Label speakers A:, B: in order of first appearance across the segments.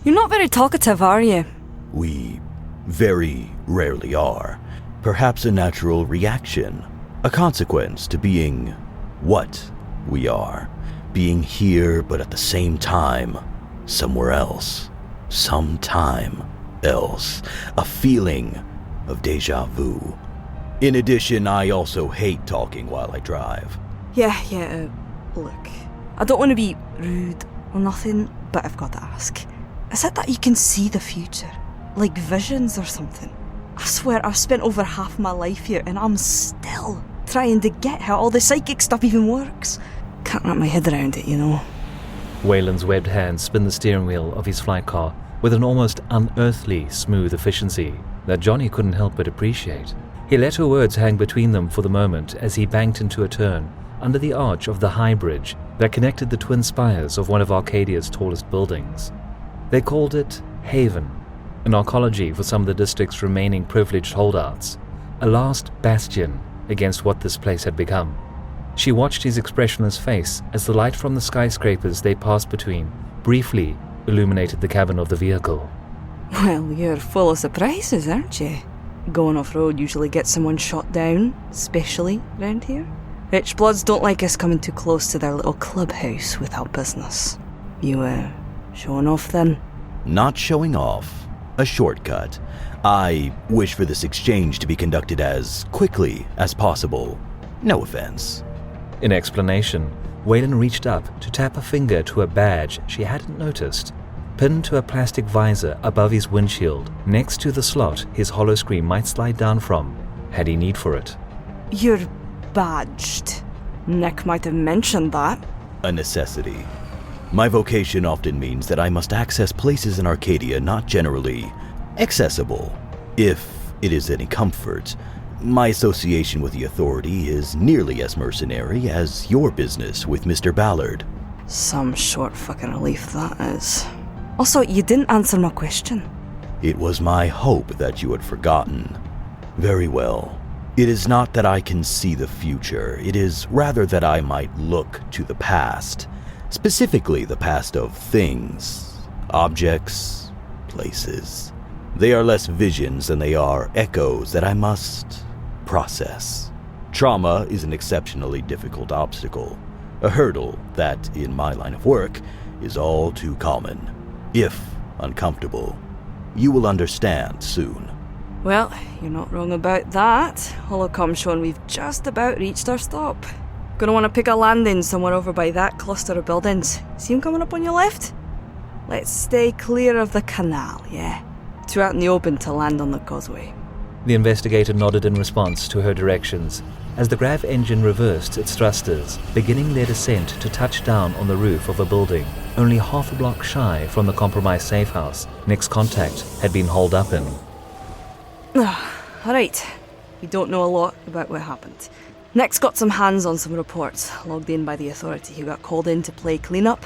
A: You're not very talkative, are you?
B: We very rarely are. Perhaps a natural reaction, a consequence to being what we are. Being here, but at the same time, somewhere else. Sometime else. A feeling of deja vu. In addition, I also hate talking while I drive.
A: Yeah, look, I don't want to be rude or nothing, but I've got to ask. Is it that you can see the future? Like visions or something? I swear I've spent over half my life here and I'm still trying to get how all the psychic stuff even works. Can't wrap my head around it, you know.
C: Waylon's webbed hands spin the steering wheel of his flight car with an almost unearthly smooth efficiency that Jonny couldn't help but appreciate. He let her words hang between them for the moment as he banked into a turn under the arch of the high bridge that connected the twin spires of one of Arcadia's tallest buildings. They called it Haven, an arcology for some of the district's remaining privileged holdouts, a last bastion against what this place had become. She watched his expressionless face as the light from the skyscrapers they passed between briefly illuminated the cabin of the vehicle.
A: Well, you're full of surprises, aren't you? Going off-road usually gets someone shot down, especially round here. Rich bloods don't like us coming too close to their little clubhouse without business. You, showing off then?
B: Not showing off. A shortcut. I wish for this exchange to be conducted as quickly as possible. No offense.
C: In explanation, Waylon reached up to tap a finger to a badge she hadn't noticed, pinned to a plastic visor above his windshield, next to the slot his holoscreen might slide down from, had he need for it.
A: You're badged. Nick might have mentioned that.
B: A necessity. My vocation often means that I must access places in Arcadia not generally accessible. If it is any comfort, my association with the authority is nearly as mercenary as your business with Mr. Ballard.
A: Some short fucking relief that is. Also, you didn't answer my question.
B: It was my hope that you had forgotten. Very well. It is not that I can see the future. It is rather that I might look to the past. Specifically the past of things, objects, places. They are less visions than they are echoes that I must process. Trauma is an exceptionally difficult obstacle, a hurdle that, in my line of work, is all too common. If uncomfortable, you will understand soon.
A: Well, you're not wrong about that. Holocom's showing we've just about reached our stop. Gonna want to pick a landing somewhere over by that cluster of buildings. See him coming up on your left? Let's stay clear of the canal, yeah? Too out in the open to land on the causeway.
C: The investigator nodded in response to her directions as the grav engine reversed its thrusters, beginning their descent to touch down on the roof of a building only half a block shy from the compromised safe house Nick's contact had been holed up in.
A: Alright, we don't know a lot about what happened. Nick's got some hands on some reports logged in by the authority who got called in to play cleanup.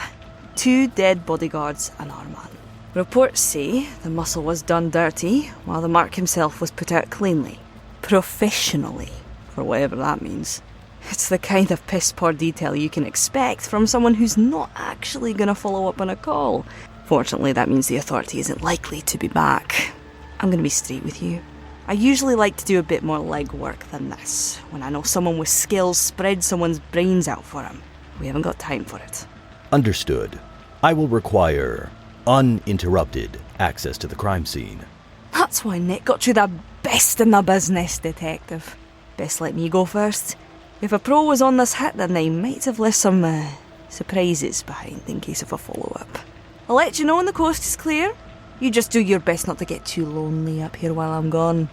A: 2 dead bodyguards and our man. Reports say the muscle was done dirty, while the mark himself was put out cleanly. Professionally, for whatever that means. It's the kind of piss-poor detail you can expect from someone who's not actually going to follow up on a call. Fortunately, that means the authority isn't likely to be back. I'm going to be straight with you. I usually like to do a bit more legwork than this, when I know someone with skills spread someone's brains out for him. We haven't got time for it.
B: Understood. I will require uninterrupted access to the crime scene.
A: That's why Nick got you the best in the business, detective. Best let me go first. If a pro was on this hit, then they might have left some surprises behind in case of a follow-up. I'll let you know when the coast is clear. You just do your best not to get too lonely up here while I'm gone.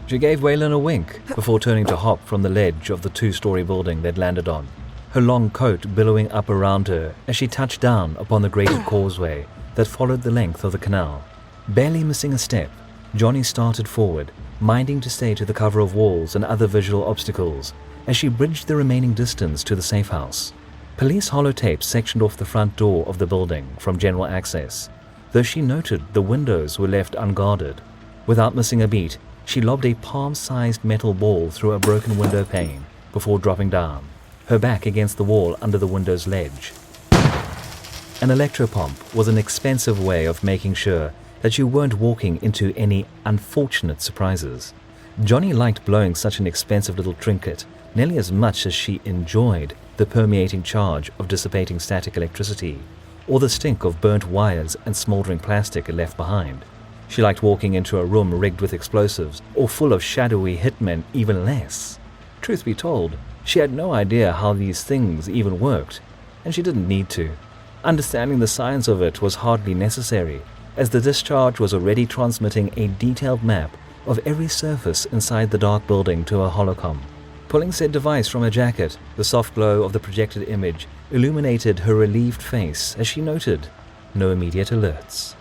C: She gave Waylon a wink before turning to hop from the ledge of the 2-story building they'd landed on, her long coat billowing up around her as she touched down upon the graded causeway that followed the length of the canal. Barely missing a step, Jonny started forward, minding to stay to the cover of walls and other visual obstacles as she bridged the remaining distance to the safe house. Police holotapes sectioned off the front door of the building from general access, though she noted the windows were left unguarded. Without missing a beat, she lobbed a palm-sized metal ball through a broken window pane before dropping down, her back against the wall under the window's ledge. An electropump was an expensive way of making sure that you weren't walking into any unfortunate surprises. Jonny liked blowing such an expensive little trinket nearly as much as she enjoyed the permeating charge of dissipating static electricity, or the stink of burnt wires and smouldering plastic it left behind. She liked walking into a room rigged with explosives or full of shadowy hitmen even less. Truth be told, she had no idea how these things even worked, and she didn't need to. Understanding the science of it was hardly necessary, as the discharge was already transmitting a detailed map of every surface inside the dark building to her holocom. Pulling said device from her jacket, the soft glow of the projected image illuminated her relieved face as she noted no immediate alerts.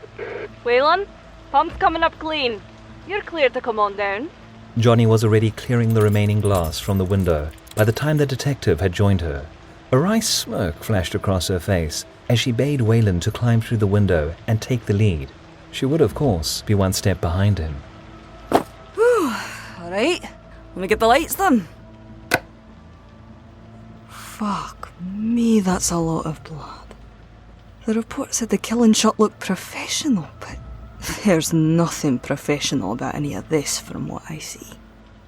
A: Waylon, pump's coming up clean. You're clear to come on down.
C: Jonny was already clearing the remaining glass from the window by the time the detective had joined her. A wry smirk flashed across her face as she bade Waylon to climb through the window and take the lead. She would, of course, be one step behind him.
A: Whew, alright, let me get the lights then. Fuck me, that's a lot of blood. The report said the killing shot looked professional, but there's nothing professional about any of this from what I see.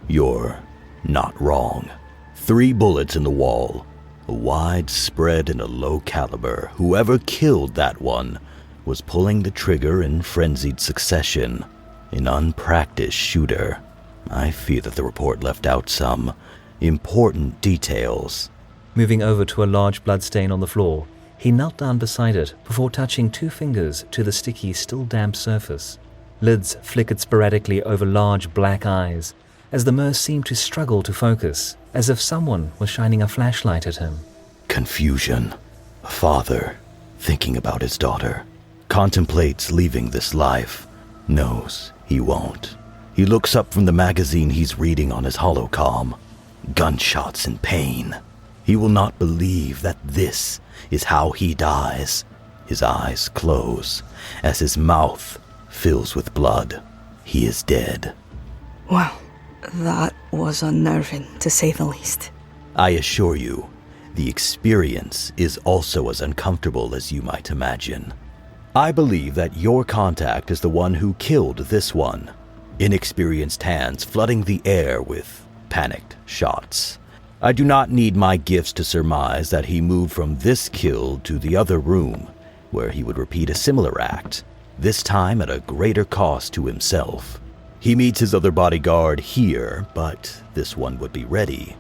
B: You're not wrong. 3 bullets in the wall, a wide spread and a low caliber. Whoever killed that one was pulling the trigger in frenzied succession. An unpracticed shooter. I fear that the report left out some important details.
C: Moving over to a large bloodstain on the floor, he knelt down beside it before touching 2 fingers to the sticky, still damp surface. Lids flickered sporadically over large black eyes as the Merc seemed to struggle to focus, as if someone was shining a flashlight at him.
B: Confusion. A father, thinking about his daughter, contemplates leaving this life, knows he won't. He looks up from the magazine he's reading on his holocom. Gunshots and pain. He will not believe that this is how he dies. His eyes close as his mouth fills with blood. He is dead.
A: Wow, that was unnerving, to say the least.
B: I assure you, the experience is also as uncomfortable as you might imagine. I believe that your contact is the one who killed this one. Inexperienced hands flooding the air with panicked shots. I do not need my gifts to surmise that he moved from this kill to the other room, where he would repeat a similar act, this time at a greater cost to himself. He meets his other bodyguard here, but this one would be ready.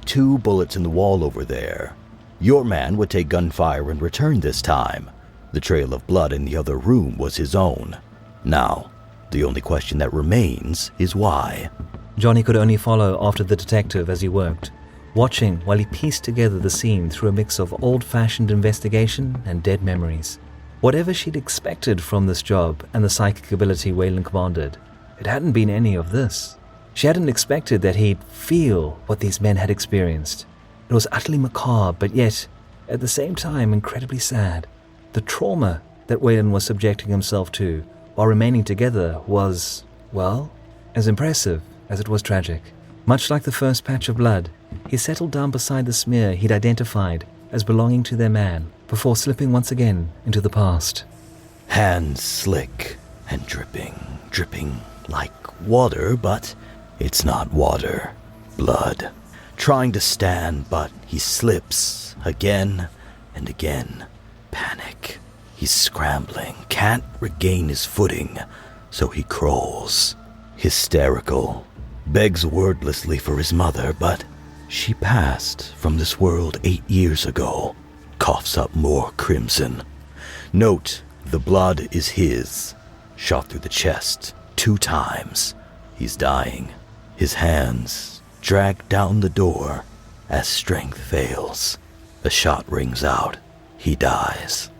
B: 2 bullets in the wall over there. Your man would take gunfire in return this time. The trail of blood in the other room was his own. Now, the only question that remains is why.
C: Jonny could only follow after the detective as he worked, watching while he pieced together the scene through a mix of old-fashioned investigation and dead memories. Whatever she'd expected from this job and the psychic ability Waylon commanded, it hadn't been any of this. She hadn't expected that he'd feel what these men had experienced. It was utterly macabre, but yet, at the same time, incredibly sad. The trauma that Waylon was subjecting himself to while remaining together was, well, as impressive as it was tragic. Much like the first patch of blood, he settled down beside the smear he'd identified as belonging to their man before slipping once again into the past.
B: Hands slick and dripping like water, but it's not water. Blood. Trying to stand, but he slips again and again. Panic. He's scrambling, can't regain his footing, so he crawls. Hysterical. Begs wordlessly for his mother, but She passed from this world 8 years ago. Coughs up more crimson. Note, the blood is his. Shot through the chest 2 times. He's dying. His hands drag down the door as strength fails. A shot rings out. He dies.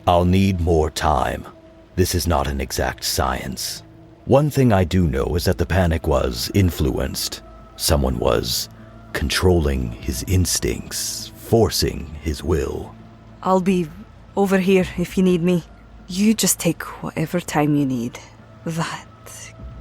B: I'll need more time. This is not an exact science. One thing I do know is that the panic was influenced. Someone was controlling his instincts, forcing his will.
A: I'll be over here if you need me. You just take whatever time you need. That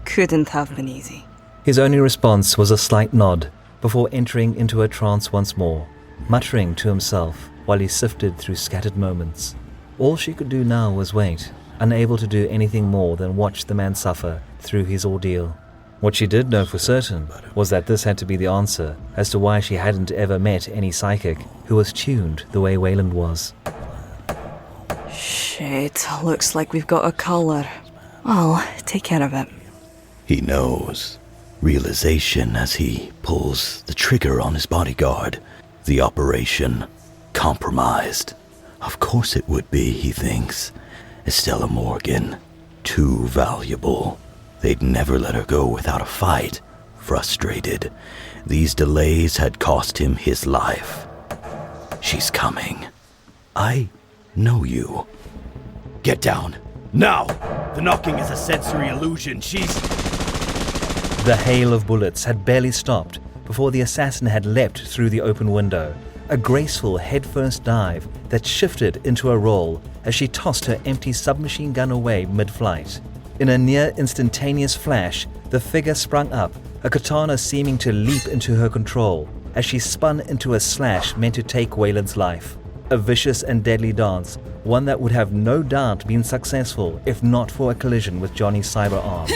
A: couldn't have been easy.
C: His only response was a slight nod before entering into a trance once more, muttering to himself while he sifted through scattered moments. All she could do now was wait, unable to do anything more than watch the man suffer through his ordeal. What she did know for certain was that this had to be the answer as to why she hadn't ever met any psychic who was tuned the way Waylon was.
A: Shit, looks like we've got a caller. I'll take care of it.
B: He knows. Realization as he pulls the trigger on his bodyguard. The operation compromised. Of course it would be, he thinks. Estella Morgan, too valuable. They'd never let her go without a fight. Frustrated, these delays had cost him his life. She's coming. I know you. Get down. Now! The knocking is a sensory illusion.
C: The hail of bullets had barely stopped before the assassin had leapt through the open window, a graceful headfirst dive that shifted into a roll as she tossed her empty submachine gun away mid-flight. In a near instantaneous flash, the figure sprung up, a katana seeming to leap into her control as she spun into a slash meant to take Waylon's life. A vicious and deadly dance, one that would have no doubt been successful if not for a collision with Johnny's cyber arm.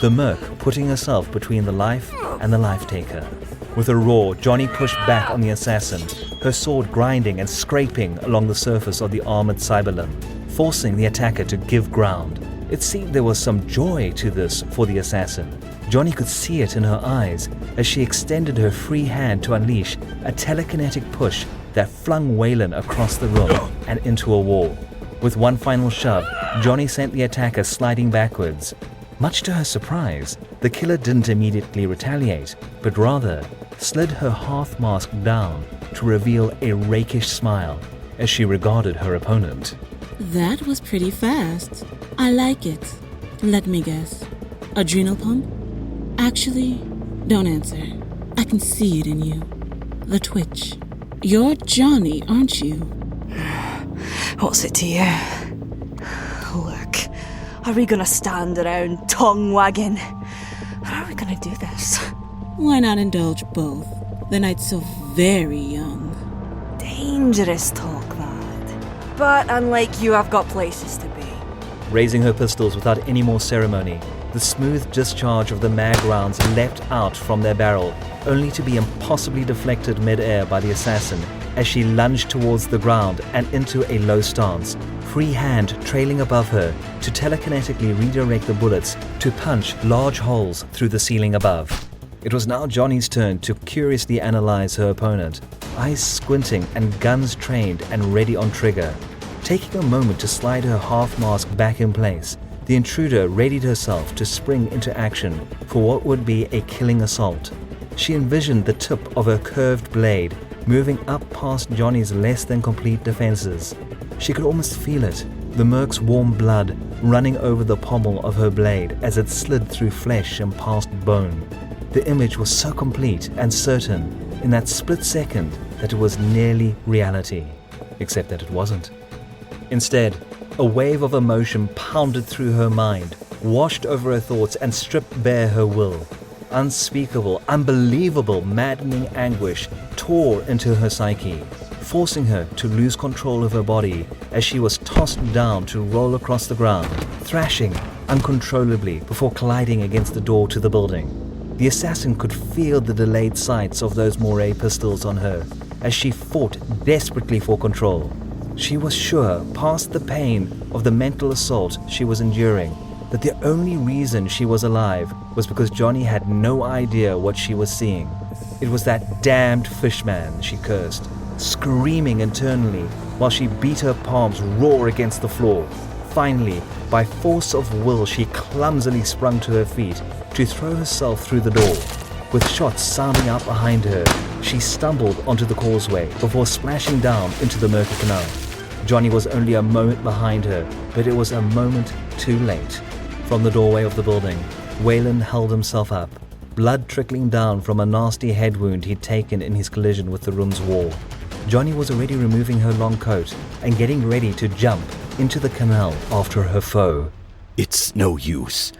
C: The merc putting herself between the life and the life taker. With a roar, Johnny pushed back on the assassin, her sword grinding and scraping along the surface of the armored Cyberlimb, forcing the attacker to give ground. It seemed there was some joy to this for the assassin. Johnny could see it in her eyes as she extended her free hand to unleash a telekinetic push that flung Waylon across the room and into a wall. With one final shove, Johnny sent the attacker sliding backwards. Much to her surprise, the killer didn't immediately retaliate, but rather slid her hearth mask down to reveal a rakish smile as she regarded her opponent.
D: That was pretty fast. I like it. Let me guess. Adrenal pump? Actually, don't answer. I can see it in you. The twitch. You're Johnny, aren't you?
A: What's it to you? Look, are we gonna stand around tongue-wagging? How are we gonna do this?
D: Why not indulge both? The night's so very young.
A: Dangerous talk, that. But unlike you, I've got places to be.
C: Raising her pistols without any more ceremony, the smooth discharge of the mag rounds leapt out from their barrel, only to be impossibly deflected mid-air by the assassin as she lunged towards the ground and into a low stance, free hand trailing above her to telekinetically redirect the bullets to punch large holes through the ceiling above. It was now Johnny's turn to curiously analyze her opponent, eyes squinting and guns trained and ready on trigger. Taking a moment to slide her half mask back in place, the intruder readied herself to spring into action for what would be a killing assault. She envisioned the tip of her curved blade moving up past Johnny's less than complete defenses. She could almost feel it, the merc's warm blood running over the pommel of her blade as it slid through flesh and past bone. The image was so complete and certain in that split second that it was nearly reality, except that it wasn't. Instead, a wave of emotion pounded through her mind, washed over her thoughts and stripped bare her will. Unspeakable, unbelievable, maddening anguish tore into her psyche, forcing her to lose control of her body as she was tossed down to roll across the ground, thrashing uncontrollably before colliding against the door to the building. The assassin could feel the delayed sights of those Moray pistols on her as she fought desperately for control. She was sure, past the pain of the mental assault she was enduring, that the only reason she was alive was because Johnny had no idea what she was seeing. It was that damned fishman, she cursed, screaming internally while she beat her palms raw against the floor. Finally, by force of will, she clumsily sprung to her feet to throw herself through the door. With shots sounding out behind her, she stumbled onto the causeway before splashing down into the murky canal. Jonny was only a moment behind her, but it was a moment too late. From the doorway of the building, Waylon held himself up, blood trickling down from a nasty head wound he'd taken in his collision with the room's wall. Jonny was already removing her long coat and getting ready to jump into the canal after her foe.
B: It's no use.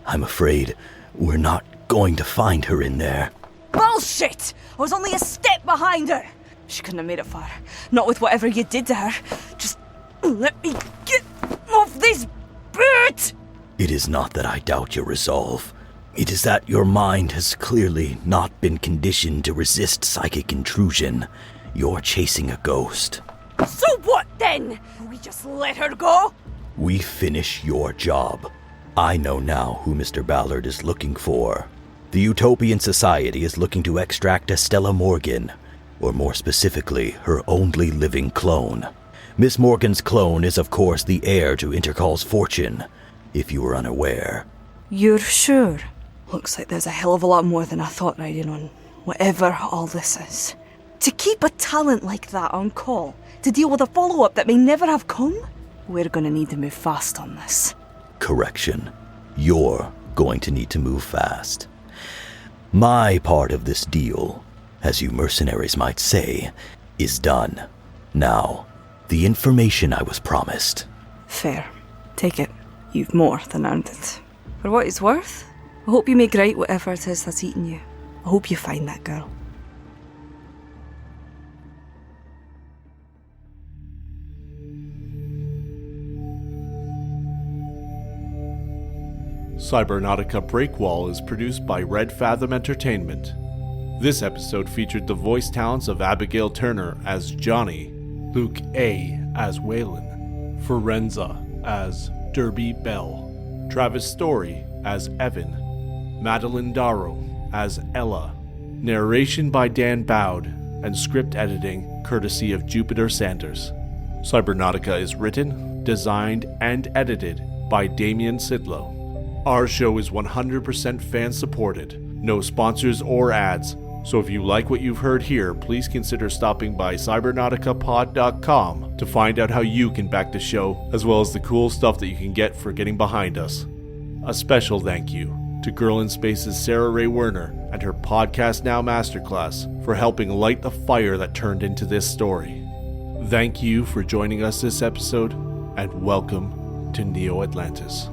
B: I'm afraid we're not going to find her in there.
A: Bullshit! I was only a step behind her. She couldn't have made it far. Not with whatever you did to her. Just let me get off this boat!
B: It is not that I doubt your resolve. It is that your mind has clearly not been conditioned to resist psychic intrusion. You're chasing a ghost.
A: So what then? We just let her go?
B: We finish your job. I know now who Mr. Ballard is looking for. The Utopian Society is looking to extract Estella Morgan, or more specifically, her only living clone. Miss Morgan's clone is, of course, the heir to Intercal's fortune, if you were unaware.
A: You're sure? Looks like there's a hell of a lot more than I thought riding on whatever all this is. To keep a talent like that on call, to deal with a follow-up that may never have come, we're going to need to move fast on this.
B: Correction. You're going to need to move fast. My part of this deal, as you mercenaries might say, is done. Now, the information I was promised.
A: Fair. Take it. You've more than earned it. For what it's worth, I hope you make right whatever it is that's eating you. I hope you find that girl.
E: Cybernautica Breakwall is produced by Red Fathom Entertainment. This episode featured the voice talents of Abigail Turner as Jonny, Luke A. as Waylon, Forenza as Derby Bell, Travis Story as Evan, Madeline Darrow as Ella, narration by Dan Boud, and script editing courtesy of Jupiter Sanders. Cybernautica is written, designed, and edited by Damian Szydlo. Our show is 100% fan-supported, no sponsors or ads, so if you like what you've heard here, please consider stopping by cybernauticapod.com to find out how you can back the show, as well as the cool stuff that you can get for getting behind us. A special thank you to Girl in Space's Sarah Ray Werner and her Podcast Now Masterclass for helping light the fire that turned into this story. Thank you for joining us this episode, and welcome to Neo Atlantis.